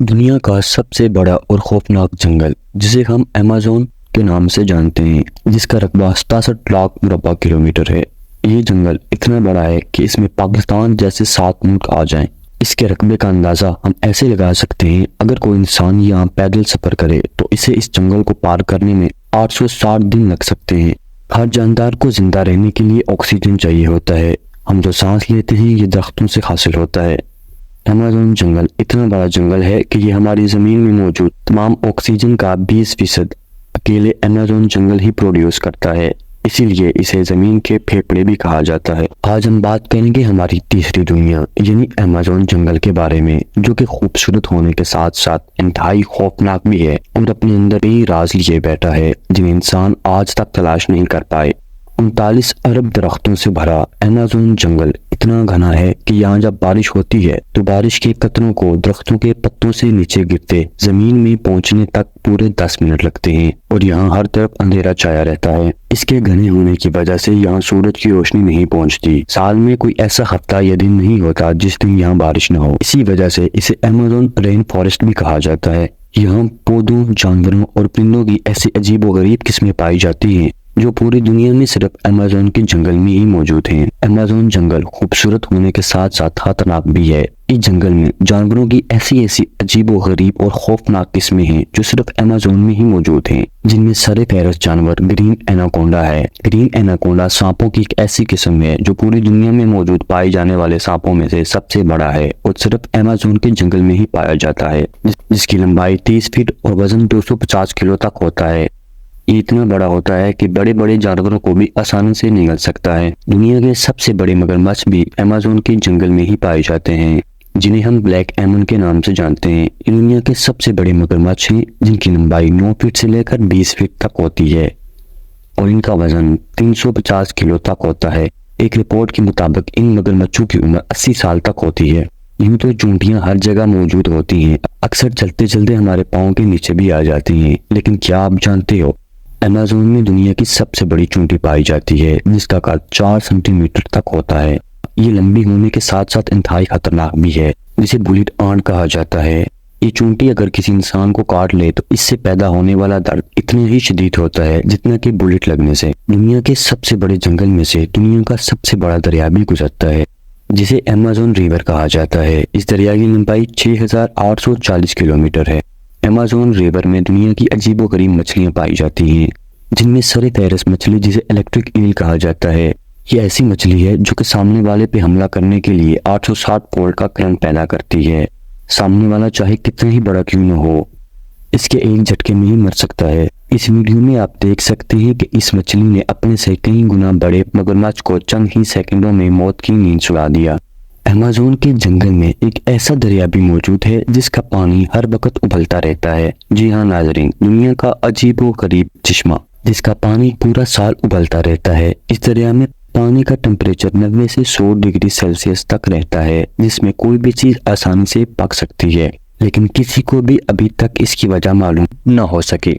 دنیا کا سب سے بڑا اور خوفناک جنگل جسے ہم ایمیزون کے نام سے جانتے ہیں، جس کا رقبہ 67 لاکھ مربع کلومیٹر ہے۔ یہ جنگل اتنا بڑا ہے کہ اس میں پاکستان جیسے 7 ملک آ جائیں۔ اس کے رقبے کا اندازہ ہم ایسے لگا سکتے ہیں، اگر کوئی انسان یہاں پیدل سفر کرے تو اسے اس جنگل کو پار کرنے میں 860 دن لگ سکتے ہیں۔ ہر جاندار کو زندہ رہنے کے لیے آکسیجن چاہیے ہوتا ہے۔ ہم جو سانس لیتے ہیں یہ درختوں سے حاصل ہوتا ہے۔ ایمیزون جنگل اتنا بڑا جنگل ہے کہ یہ ہماری زمین میں موجود تمام آکسیجن کا 20% اکیلے ایمیزون جنگل ہی پروڈیوس کرتا ہے، اسی لیے اسے زمین کے پھیپھڑے بھی کہا جاتا ہے۔ آج ہم بات کریں گے ہماری تیسری دنیا یعنی ایمیزون جنگل کے بارے میں، جو کہ خوبصورت ہونے کے ساتھ ساتھ انتہائی خوفناک بھی ہے اور اپنے اندر کئی راز لیے بیٹھا ہے جنہیں انسان آج تک تلاش نہیں کر پائے۔ 39 ارب درختوں سے بھرا ایمیزون جنگل اتنا گھنا ہے کہ یہاں جب بارش ہوتی ہے تو بارش کے قطروں کو درختوں کے پتوں سے نیچے گرتے زمین میں پہنچنے تک پورے 10 منٹ لگتے ہیں، اور یہاں ہر طرف اندھیرا چھایا رہتا ہے۔ اس کے گھنے ہونے کی وجہ سے یہاں سورج کی روشنی نہیں پہنچتی۔ سال میں کوئی ایسا ہفتہ یا دن نہیں ہوتا جس دن یہاں بارش نہ ہو۔ اسی وجہ سے اسے ایمیزون رین فارسٹ بھی کہا جاتا ہے۔ یہاں پودوں، جانوروں اور پرندوں کی ایسی عجیب و غریب قسمیں پائی جاتی ہیں جو پوری دنیا میں صرف ایمیزون کے جنگل میں ہی موجود ہیں۔ ایمیزون جنگل خوبصورت ہونے کے ساتھ ساتھ خطرناک بھی ہے۔ اس جنگل میں جانوروں کی ایسی عجیب و غریب اور خوفناک قسمیں ہیں جو صرف ایمیزون میں ہی موجود ہیں، جن میں سر فہرست جانور گرین ایناکونڈا ہے۔ گرین ایناکونڈا سانپوں کی ایک ایسی قسم ہے جو پوری دنیا میں موجود پائے جانے والے سانپوں میں سے سب سے بڑا ہے اور صرف ایمیزون کے جنگل میں ہی پایا جاتا ہے، جس کی لمبائی 30 فٹ اور وزن 250 کلو تک ہوتا ہے۔ یہ اتنا بڑا ہوتا ہے کہ بڑے بڑے جانوروں کو بھی آسانی سے نگل سکتا ہے۔ دنیا کے سب سے بڑے مگرمچھ بھی ایمیزون کے جنگل میں ہی پائے جاتے ہیں، جنہیں ہم بلیک ایمن کے نام سے جانتے ہیں۔ یہ دنیا کے سب سے بڑے مگرمچھ ہیں جن کی لمبائی 9 فٹ سے لے کر 20 فٹ تک ہوتی ہے اور ان کا وزن 350 کلو تک ہوتا ہے۔ ایک رپورٹ کے مطابق ان مگرمچھوں کی عمر 80 سال تک ہوتی ہے۔ یوں تو چونٹیاں ہر جگہ موجود ہوتی ہیں، اکثر چلتے چلتے ہمارے پاؤں کے نیچے بھی آ جاتی ہیں، لیکن کیا آپ جانتے ہو ایمیزون میں دنیا کی سب سے بڑی چونٹی پائی جاتی ہے جس کا قد 4 سینٹی میٹر تک ہوتا ہے۔ یہ لمبی ہونے کے ساتھ ساتھ انتہائی خطرناک بھی ہے، جسے بلٹ آنٹ کہا جاتا ہے۔ یہ چونٹی اگر کسی انسان کو کاٹ لے تو اس سے پیدا ہونے والا درد اتنا ہی شدید ہوتا ہے جتنا کہ بلٹ لگنے سے۔ دنیا کے سب سے بڑے جنگل میں سے دنیا کا سب سے بڑا دریا بھی گزرتا ہے جسے ایمیزون ریور کہا جاتا ہے۔ اس دریا کی لمبائی 6840 کلومیٹر ہے۔ ایمیزون ریور میں دنیا کی عجیب و غریب مچھلیاں پائی جاتی ہیں، جن میں سر فہرست مچھلی جسے الیکٹرک ایل کہا جاتا ہے۔ یہ ایسی مچھلی ہے جو کہ سامنے والے پہ حملہ کرنے کے لیے 860 وولٹ کا کرنٹ پیدا کرتی ہے، سامنے والا چاہے کتنا ہی بڑا کیوں نہ ہو، اس کے ایک جھٹکے میں ہی مر سکتا ہے۔ اس ویڈیو میں آپ دیکھ سکتے ہیں کہ اس مچھلی نے اپنے سے کئی گنا بڑے مگرمچھ کو چند ہی سیکنڈوں میں موت کی نیند سلا دیا۔ ایمیزون کے جنگل میں ایک ایسا دریا بھی موجود ہے جس کا پانی ہر وقت ابلتا رہتا ہے۔ جی ہاں ناظرین، دنیا کا عجیب و غریب چشمہ جس کا پانی پورا سال ابلتا رہتا ہے۔ اس دریا میں پانی کا ٹمپریچر 90 سے 100 ڈگری سیلسیس تک رہتا ہے، جس میں کوئی بھی چیز آسانی سے پک سکتی ہے، لیکن کسی کو بھی ابھی تک اس کی وجہ معلوم نہ ہو سکی۔